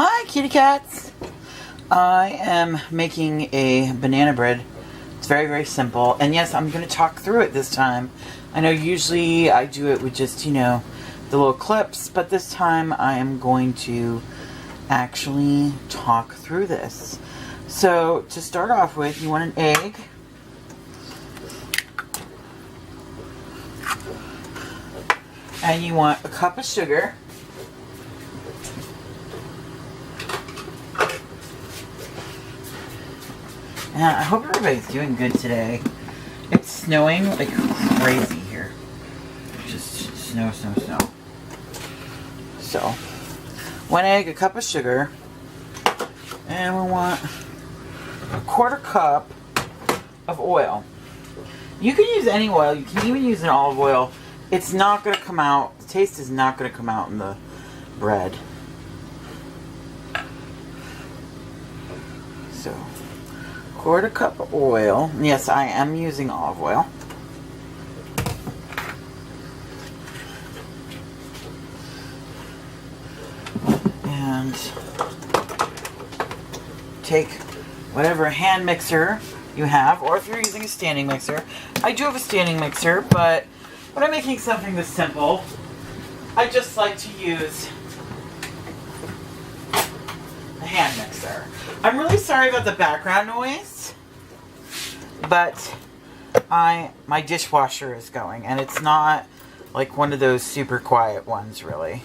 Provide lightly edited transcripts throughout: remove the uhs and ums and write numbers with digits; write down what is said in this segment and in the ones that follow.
Hi, kitty cats. I am making a banana bread. It's very, very simple. And yes, I'm going to talk through it this time. I know usually I do it with just, the little clips, but this time I am going to actually talk through this. So, to start off with, you want an egg. And you want a cup of sugar. And I hope everybody's doing good today. It's snowing like crazy here. Just snow, snow, snow. So, 1 egg, a cup of sugar. And we want a 1/4 cup of oil. You can use any oil. You can even use an olive oil. It's not going to come out. The taste is not going to come out in the bread. So, 1/4 cup of oil. Yes, I am using olive oil. And take whatever hand mixer you have, or if you're using a standing mixer. I do have a standing mixer, but when I'm making something this simple, I just like to use a hand mixer. I'm really sorry about the background noise, but my dishwasher is going, and it's not like one of those super quiet ones, really.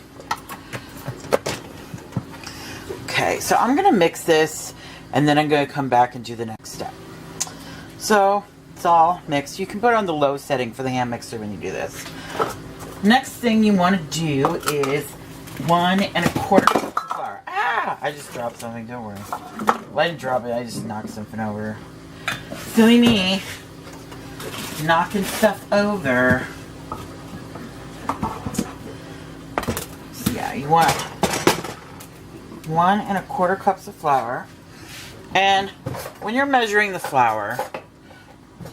Okay, so I'm going to mix this, and then I'm going to come back and do the next step. So, it's all mixed. You can put it on the low setting for the hand mixer when you do this. Next thing you want to do is 1 1/4 cup of flour. Ah! I just dropped something, don't worry. Well, I didn't drop it, I just knocked something over. Silly me. Knocking stuff over. So yeah, you want 1 1/4 cups of flour. And when you're measuring the flour,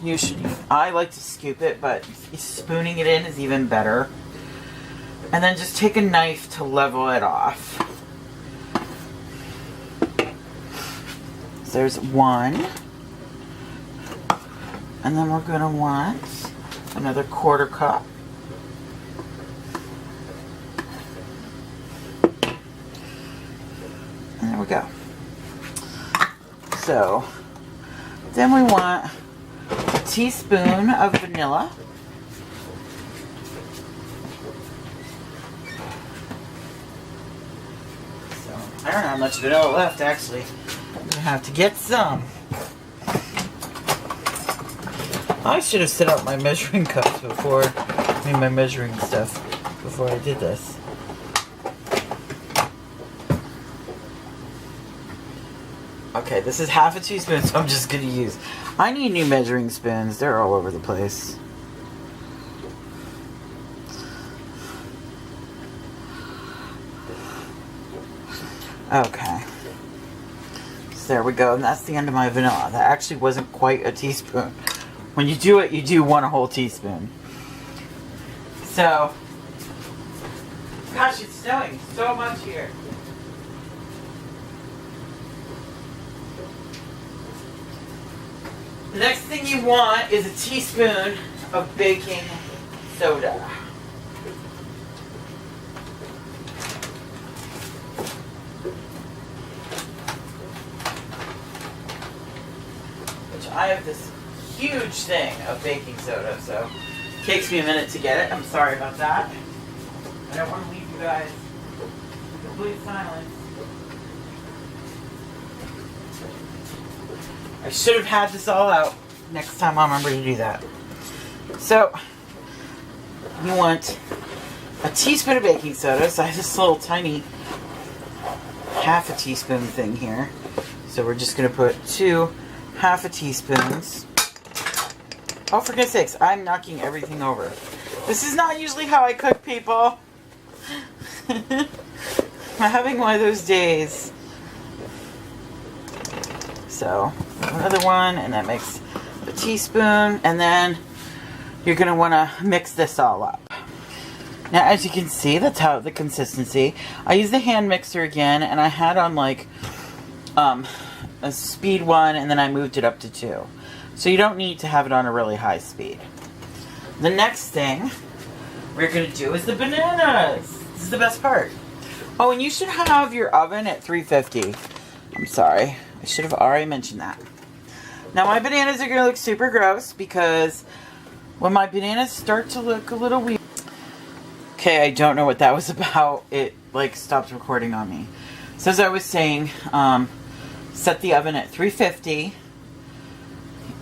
you should, I like to scoop it, but spooning it in is even better. And then just take a knife to level it off. So there's 1. And then we're going to want another 1/4 cup. And there we go. So, then we want a teaspoon of vanilla. So, I don't have much vanilla left, actually. I'm going to have to get some. I should have set up my measuring cups before, my measuring stuff before I did this. Okay, this is 1/2 teaspoon, so I'm just going to use. I need new measuring spoons. They're all over the place. Okay. So there we go, and that's the end of my vanilla. That actually wasn't quite a teaspoon. When you do it, you do 1 whole teaspoon. So, gosh, it's snowing so much here. The next thing you want is a teaspoon of baking soda. Which I have this huge thing of baking soda, so it takes me a minute to get it. I'm sorry about that. I don't want to leave you guys in complete silence. I should have had this all out. Next time I'll remember to do that. So, you want a teaspoon of baking soda. So I have this little tiny 1/2 teaspoon thing here. So we're just going to put 2 1/2 teaspoons. Oh, for goodness sakes, I'm knocking everything over. This is not usually how I cook, people. I'm having one of those days. So, another one, and that makes a teaspoon, and then you're going to want to mix this all up. Now, as you can see, that's how the consistency. I used the hand mixer again, and I had on like a speed 1, and then I moved it up to 2. So you don't need to have it on a really high speed. The next thing we're going to do is the bananas. This is the best part. Oh, and you should have your oven at 350. I'm sorry. I should have already mentioned that. Now, my bananas are going to look super gross because when my bananas start to look a little weird... Okay, I don't know what that was about. It, like, stopped recording on me. So, as I was saying, set the oven at 350.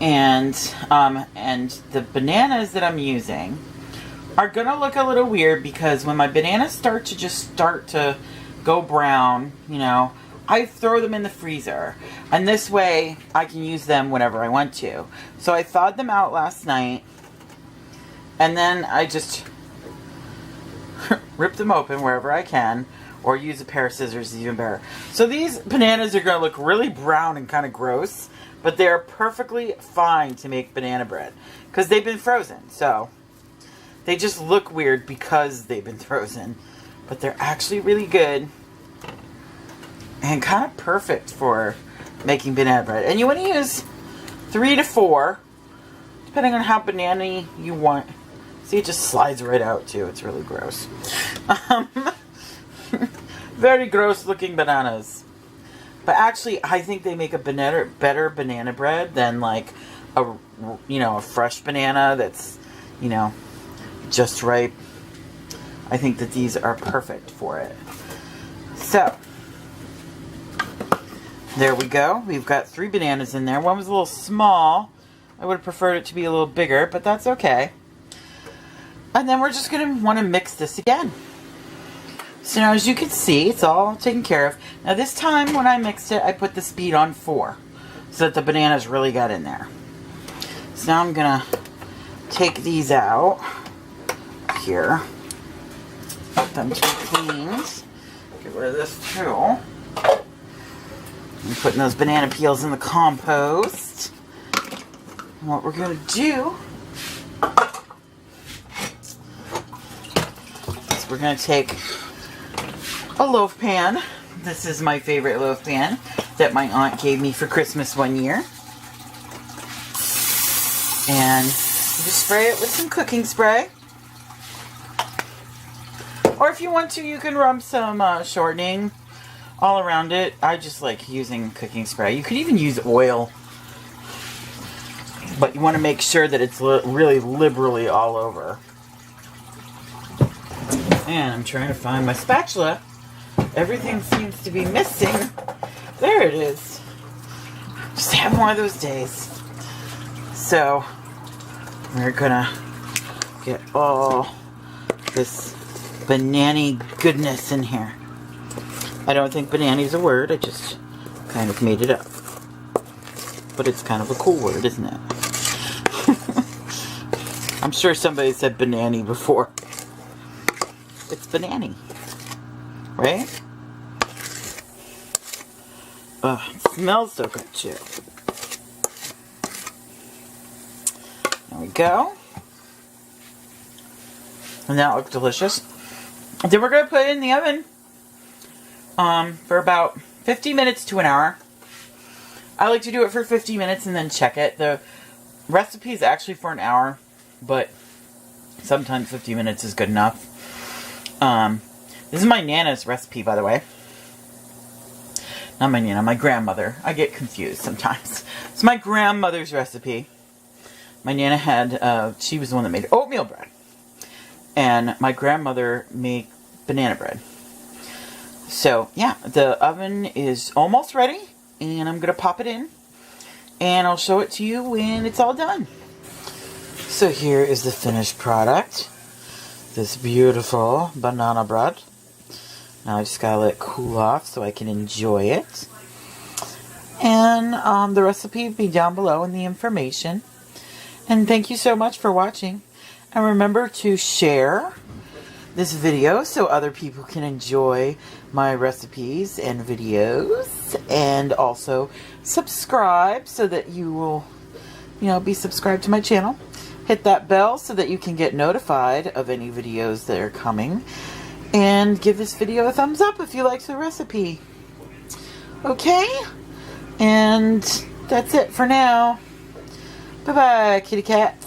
And the bananas that I'm using are going to look a little weird because when my bananas start to go brown, you know, I throw them in the freezer. And this way, I can use them whenever I want to. So, I thawed them out last night. And then I just rip them open wherever I can. Or use a pair of scissors, even better. So, these bananas are going to look really brown and kind of gross. But they're perfectly fine to make banana bread. Because they've been frozen. So, they just look weird because they've been frozen. But they're actually really good. And kind of perfect for making banana bread. And you want to use 3 to 4. Depending on how banana-y you want. See, it just slides right out too. It's really gross. Very gross looking bananas. But actually, I think they make a better banana bread than like a fresh banana that's, just ripe. I think that these are perfect for it. So, there we go. We've got 3 bananas in there. One was a little small. I would have preferred it to be a little bigger, but that's okay. And then we're just going to want to mix this again. So now as you can see, it's all taken care of. Now this time when I mixed it, I put the speed on 4. So that the bananas really got in there. So now I'm going to take these out. Here. Put them to be cleaned. Get rid of this too. I'm putting those banana peels in the compost. And what we're going to do is we're going to take a loaf pan. This is my favorite loaf pan that my aunt gave me for Christmas one year. And you just spray it with some cooking spray. Or if you want to, you can rub some shortening all around it. I just like using cooking spray. You could even use oil. But you want to make sure that it's really liberally all over. And I'm trying to find my spatula. Everything seems to be missing. There it is. Just have one of those days. So, we're gonna get all this banana goodness in here. I don't think banana is a word. I just kind of made it up. But it's kind of a cool word, isn't it? I'm sure somebody said banana before. It's banana. Right? It smells so good too. There we go. And that looks delicious. Then we're going to put it in the oven for about 50 minutes to an hour. I like to do it for 50 minutes and then check it. The recipe is actually for an hour, but sometimes 50 minutes is good enough. This is my Nana's recipe, by the way. Not my Nana, my grandmother. I get confused sometimes. It's my grandmother's recipe. My Nana had, she was the one that made oatmeal bread. And my grandmother made banana bread. So, yeah, the oven is almost ready. And I'm going to pop it in. And I'll show it to you when it's all done. So here is the finished product. This beautiful banana bread. Now I just gotta let it cool off so I can enjoy it. And the recipe will be down below in the information. And thank you so much for watching. And remember to share this video so other people can enjoy my recipes and videos. And also subscribe so that you will, be subscribed to my channel. Hit that bell so that you can get notified of any videos that are coming. And give this video a thumbs up if you like the recipe. Okay? And that's it for now. Bye-bye, kitty cats.